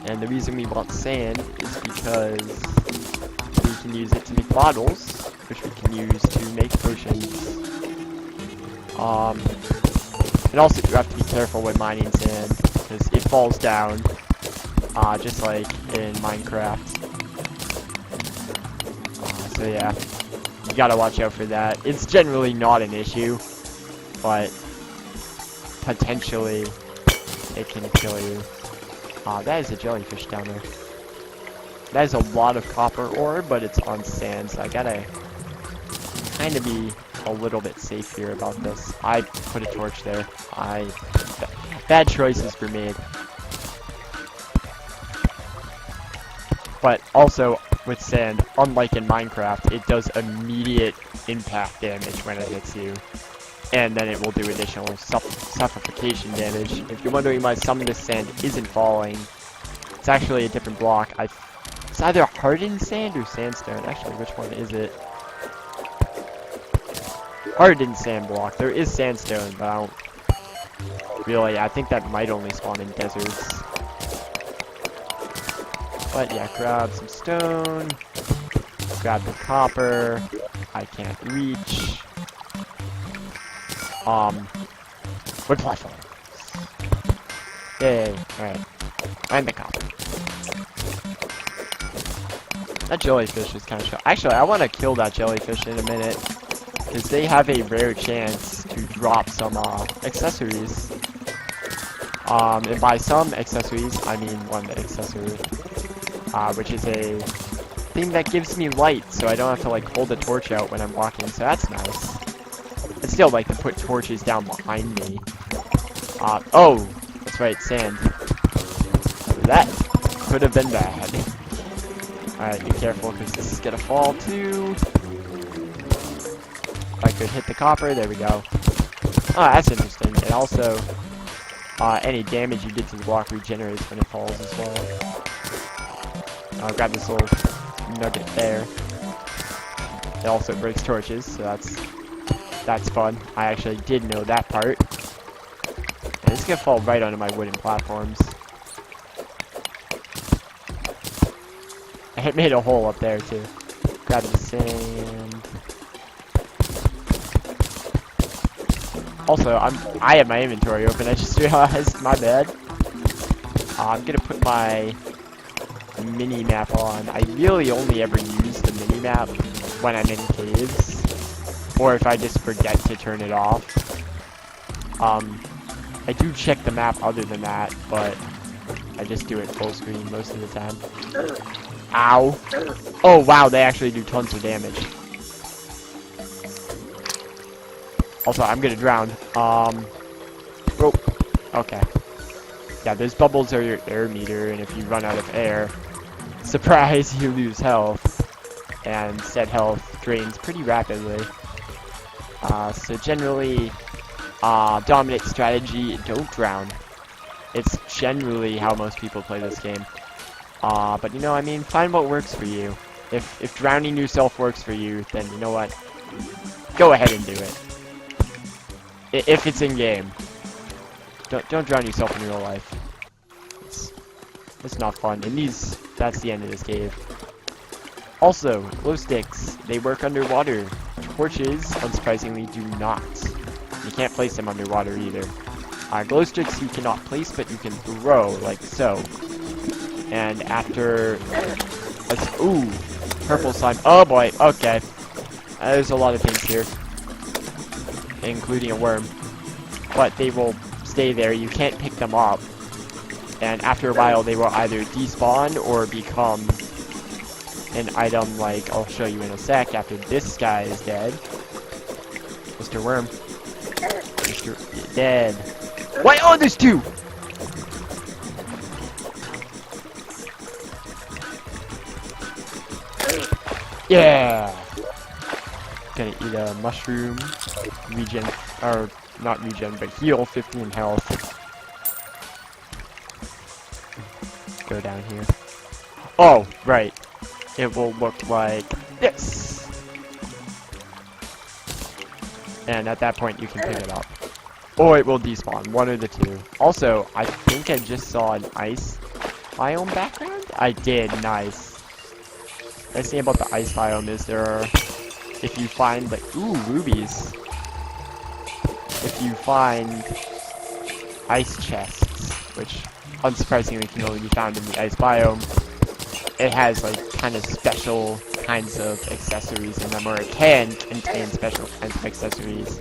And the reason we want sand is because we can use it to make bottles, which we can use to make potions. And also you have to be careful when mining sand, because it falls down, just like in Minecraft. So yeah, you gotta watch out for that. It's generally not an issue, but potentially it can kill you. That is a jellyfish down there. That is a lot of copper ore, but it's on sand, so I gotta kind of be a little bit safe here about this. I put a torch there. Bad choices were made. But also, with sand, unlike in Minecraft, it does immediate impact damage when it hits you. And then it will do additional suffocation damage. If you're wondering why some of this sand isn't falling, it's actually a different block. It's either hardened sand or sandstone. Actually, which one is it? Hardened sand block. There is sandstone, but I don't really. I think that might only spawn in deserts. But yeah, grab some stone. Grab the copper. I can't reach. Wood platforms. Yay. Alright. And the copper. That jellyfish is kind of show. Actually, I want to kill that jellyfish in a minute, because they have a rare chance to drop some accessories. And by some accessories, I mean one accessory, which is a thing that gives me light, so I don't have to like hold the torch out when I'm walking. So that's nice. I still like to put torches down behind me. Oh, that's right, sand. That could have been bad. Alright, be careful because this is gonna fall too. If I could hit the copper, there we go. Oh, that's interesting. And also, any damage you did to the block regenerates when it falls as well. I'll grab this little nugget there. It also breaks torches, so that's fun. I actually did know that part. And it's gonna fall right onto my wooden platforms. I made a hole up there too. Grab the sand. Also, I have my inventory open. I just realized, my bad. I'm gonna put my mini map on. I really only ever use the mini map when I'm in caves, or if I just forget to turn it off. I do check the map other than that, but I just do it full screen most of the time. Ow. Oh wow, they actually do tons of damage. Also, I'm gonna drown. Rope. Okay. Yeah, those bubbles are your air meter, and if you run out of air, surprise, you lose health. And said health drains pretty rapidly. So generally, dominant strategy, don't drown. It's generally how most people play this game. But you know, I mean, find what works for you. If drowning yourself works for you, then you know what? Go ahead and do it. If it's in game. Don't drown yourself in real life. It's not fun. And that's the end of this cave. Also, glow sticks, they work underwater. Torches, unsurprisingly, do not. You can't place them underwater either. Glow sticks you cannot place, but you can throw, like so. And after... ooh! Purple slime. Oh boy, okay. There's a lot of things here. Including a worm. But they will stay there, you can't pick them up. And after a while they will either despawn or become an item like I'll show you in a sec after this guy is dead. Mr. Worm. Mr. Dead. Why? Oh, there's two! Yeah! Gonna eat a mushroom. Regen, or not regen, but heal 15 health. Go down here. Oh, right. It will look like this. And at that point you can pick it up. Or it will despawn, one of the two. Also, I think I just saw an ice biome background? I did, nice. The nice thing about the ice biome is there are, if you find like, ooh, rubies. If you find ice chests, which unsurprisingly can only be found in the ice biome, it has like kind of special kinds of accessories in them, or it can contain special kinds of accessories,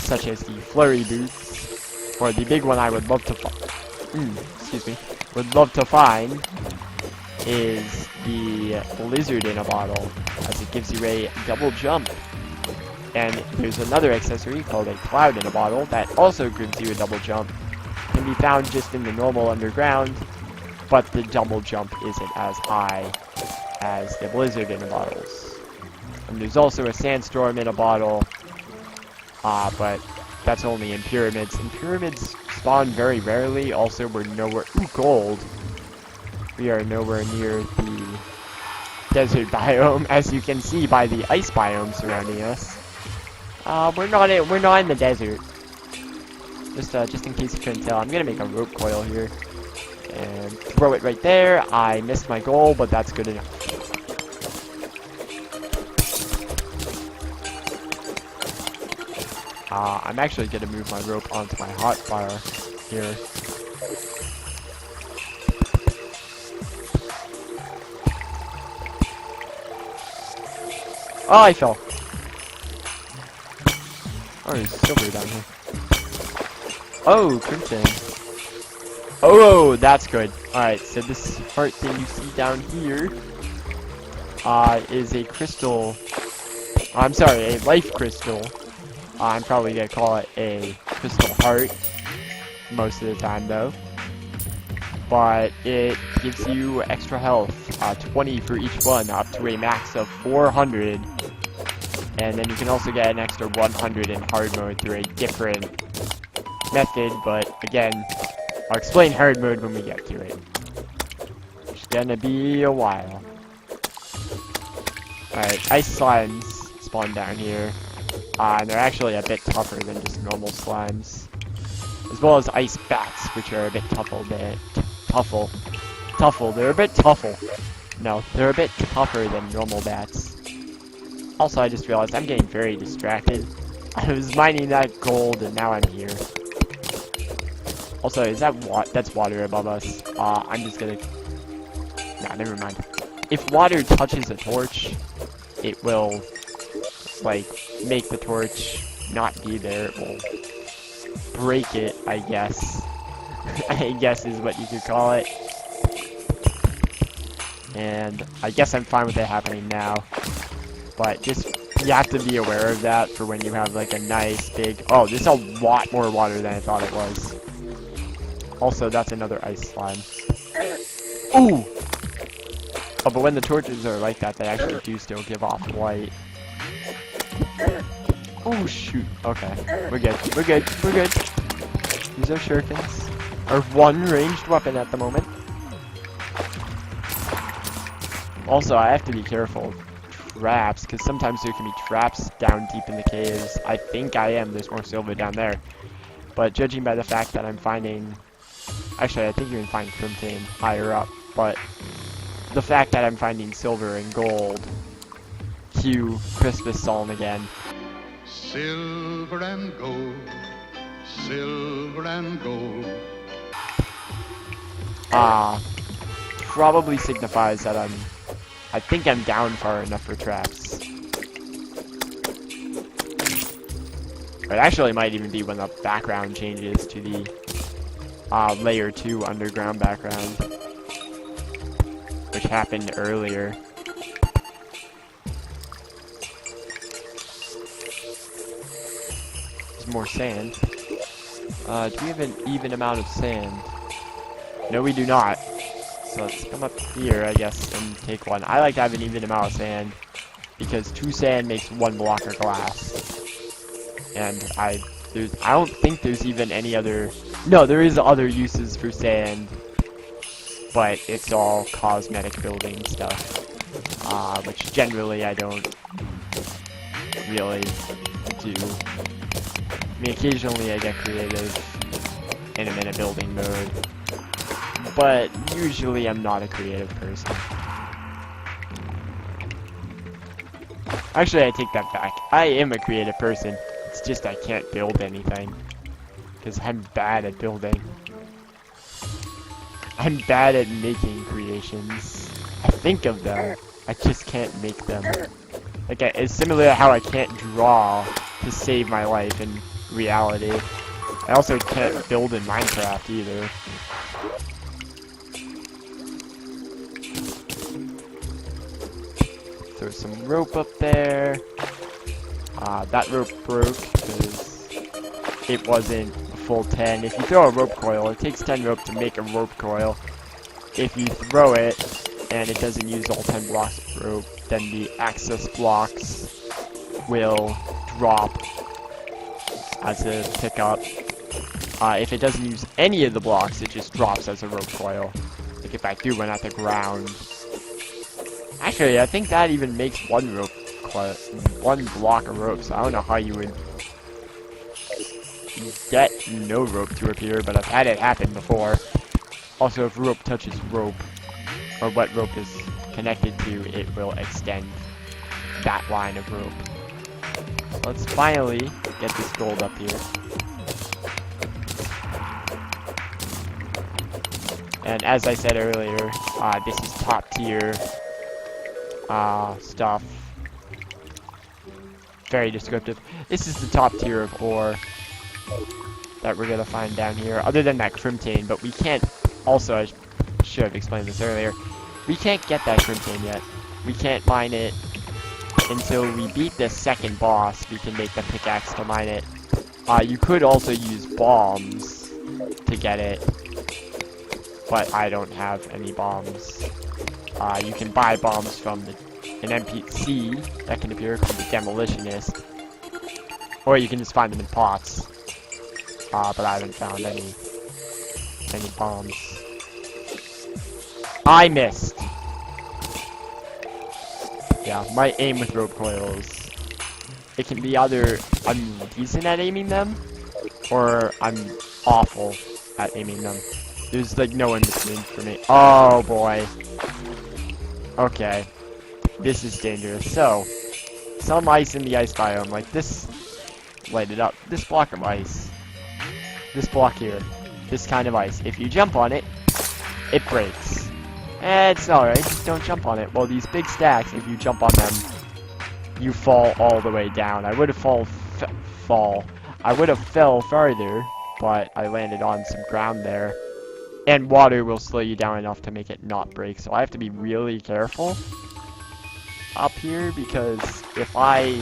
such as the flurry boots, or the big one I would love to find is the lizard in a bottle, as it gives you a double jump. And there's another accessory called a cloud in a bottle that also gives you a double jump. Can be found just in the normal underground, but the double jump isn't as high as the blizzard in the bottles. And there's also a sandstorm in a bottle, but that's only in pyramids. And pyramids spawn very rarely. Also, we're nowhere... Ooh, gold! We are nowhere near the desert biome, as you can see by the ice biome surrounding us. We're not in the desert. Just in case you couldn't tell, I'm gonna make a rope coil here and throw it right there. I missed my goal, but that's good enough. I'm actually gonna move my rope onto my hotfire here. Oh, I fell. Oh, there's silver down here. Oh, crimson. Oh, that's good. Alright, so this heart thing you see down here is a crystal. I'm sorry, a life crystal. I'm probably gonna call it a crystal heart most of the time, though. But it gives you extra health, 20 for each one, up to a max of 400. And then you can also get an extra 100 in hard mode through a different method, but again, I'll explain hard mode when we get to it. It's gonna be a while. Alright, ice slimes spawn down here. And they're actually a bit tougher than just normal slimes. As well as ice bats, which are a bit tuffle. They're a bit tuffle. No, they're a bit tougher than normal bats. Also, I just realized I'm getting very distracted. I was mining that gold, and now I'm here. Also, is that that's water above us? I'm just gonna... Nah, never mind. If water touches a torch, it will, like, make the torch not be there. It will break it, I guess. I guess is what you could call it. And I guess I'm fine with it happening now. But just, you have to be aware of that for when you have like a nice big... Oh, there's a lot more water than I thought it was. Also, that's another ice slime. Ooh! Oh, but when the torches are like that, they actually do still give off light. Oh, shoot. Okay. We're good. We're good. We're good. These are shurikens. Our one ranged weapon at the moment. Also, I have to be careful. Traps, because sometimes there can be traps down deep in the caves. I think I am. There's more silver down there. But judging by the fact that I'm finding... Actually, I think you can find crimson higher up. But the fact that I'm finding silver and gold... Cue Christmas song again. Silver and gold, silver and gold. Probably signifies that I think I'm down far enough for traps. It actually might even be when the background changes to the layer 2 underground background, which happened earlier. There's more sand. Do we have an even amount of sand? No, we do not. So let's come up here, I guess, and take one. I like to have an even amount of sand, because 2 sand makes 1 block of glass. And I don't think there's even any other... No, there is other uses for sand, but it's all cosmetic building stuff, which generally I don't really do. I mean, occasionally I get creative and I'm in a building mode, but usually I'm not a creative person. Actually, I take that back. I am a creative person. It's just I can't build anything. Because I'm bad at building. I'm bad at making creations. I think of them. I just can't make them. Like, it's similar to how I can't draw to save my life in reality. I also can't build in Minecraft either. Throw some rope up there. That rope broke because it wasn't a full 10. If you throw a rope coil, it takes 10 rope to make a rope coil. If you throw it and it doesn't use all 10 blocks of rope, then the access blocks will drop as a pickup. If it doesn't use any of the blocks, it just drops as a rope coil. Like if I threw one at the ground. Actually, I think that even makes one rope coil, one block of rope, so I don't know how you would get no rope to appear, but I've had it happen before. Also, if rope touches rope, or what rope is connected to, it will extend that line of rope. Let's finally get this gold up here. And as I said earlier, this is top tier stuff. Very descriptive. This is the top tier of ore that we're gonna find down here, other than that crimtane, but we can't, also, I should have explained this earlier, we can't get that crimtane yet. We can't mine it until we beat the second boss. We can make the pickaxe to mine it. You could also use bombs to get it, but I don't have any bombs. You can buy bombs from an NPC that can appear called the Demolitionist, or you can just find them in pots. But I haven't found any bombs. I missed. Yeah, my aim with rope coils, it can be either I'm decent at aiming them, or I'm awful at aiming them. There's like no in between for me. Oh boy. Okay. This is dangerous. So, some ice in the ice biome, like this, light it up. This block of ice. This block here. This kind of ice. If you jump on it, it breaks. It's alright, just don't jump on it. Well, these big stacks, if you jump on them, you fall all the way down. I would have I would have fell farther, but I landed on some ground there. And water will slow you down enough to make it not break, so I have to be really careful up here, because if I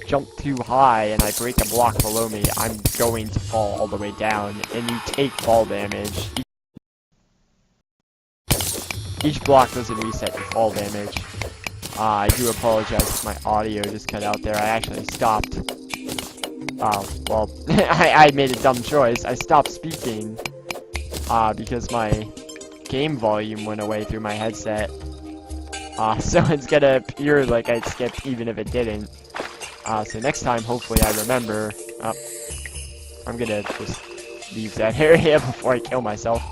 jump too high and I break a block below me, I'm going to fall all the way down, and you take fall damage. Each block doesn't reset your fall damage. I do apologize if my audio just cut out there. I actually stopped. Oh, well, I made a dumb choice. I stopped speaking because my game volume went away through my headset. So it's gonna appear like I skipped even if it didn't. So next time, hopefully I remember. I'm gonna just leave that area before I kill myself.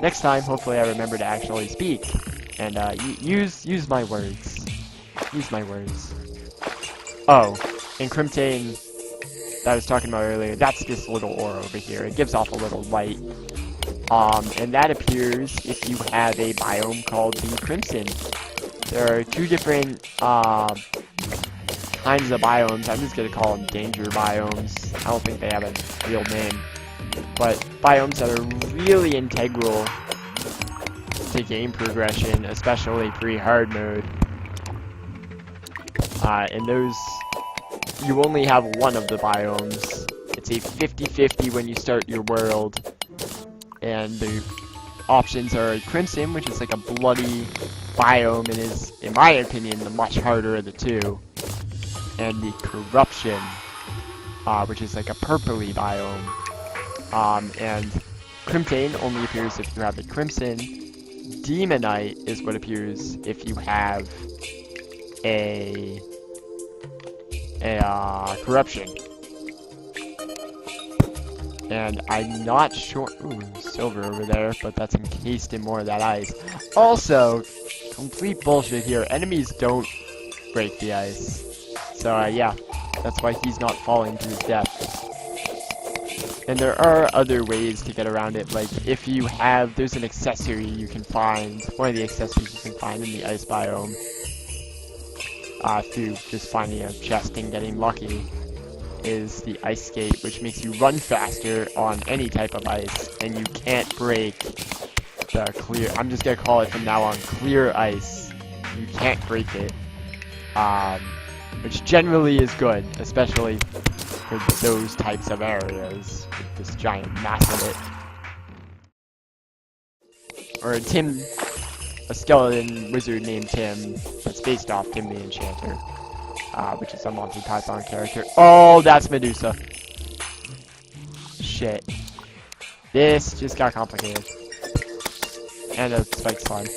Next time, hopefully I remember to actually speak. And use my words. Use my words. Oh, and crimtane that I was talking about earlier, that's this little ore over here. It gives off a little light. And that appears if you have a biome called the Crimson. There are two different kinds of biomes. I'm just gonna call them danger biomes. I don't think they have a real name. But biomes that are really integral to game progression, especially pre-hard mode. And those, you only have one of the biomes. It's a 50-50 when you start your world. And the options are Crimson, which is like a bloody biome and is, in my opinion, the much harder of the two. And the Corruption, which is like a purpley biome. And Crimtane only appears if you have a Crimson. Demonite is what appears if you have a Corruption. And I'm not sure. Ooh, silver over there, but that's encased in more of that ice. Also, complete bullshit here. Enemies don't break the ice. So, yeah, that's why he's not falling to his death. And there are other ways to get around it, like if you have, there's an accessory you can find, one of the accessories you can find in the ice biome, through just finding a chest and getting lucky, is the ice skate, which makes you run faster on any type of ice, and you can't break the clear, I'm just gonna call it from now on, clear ice. You can't break it, which generally is good, especially for those types of areas, with this giant mass of it. Or a skeleton wizard named Tim, that's based off Tim the Enchanter, which is a Monty Python character. Oh, that's Medusa. Shit. This just got complicated. And a spike slime.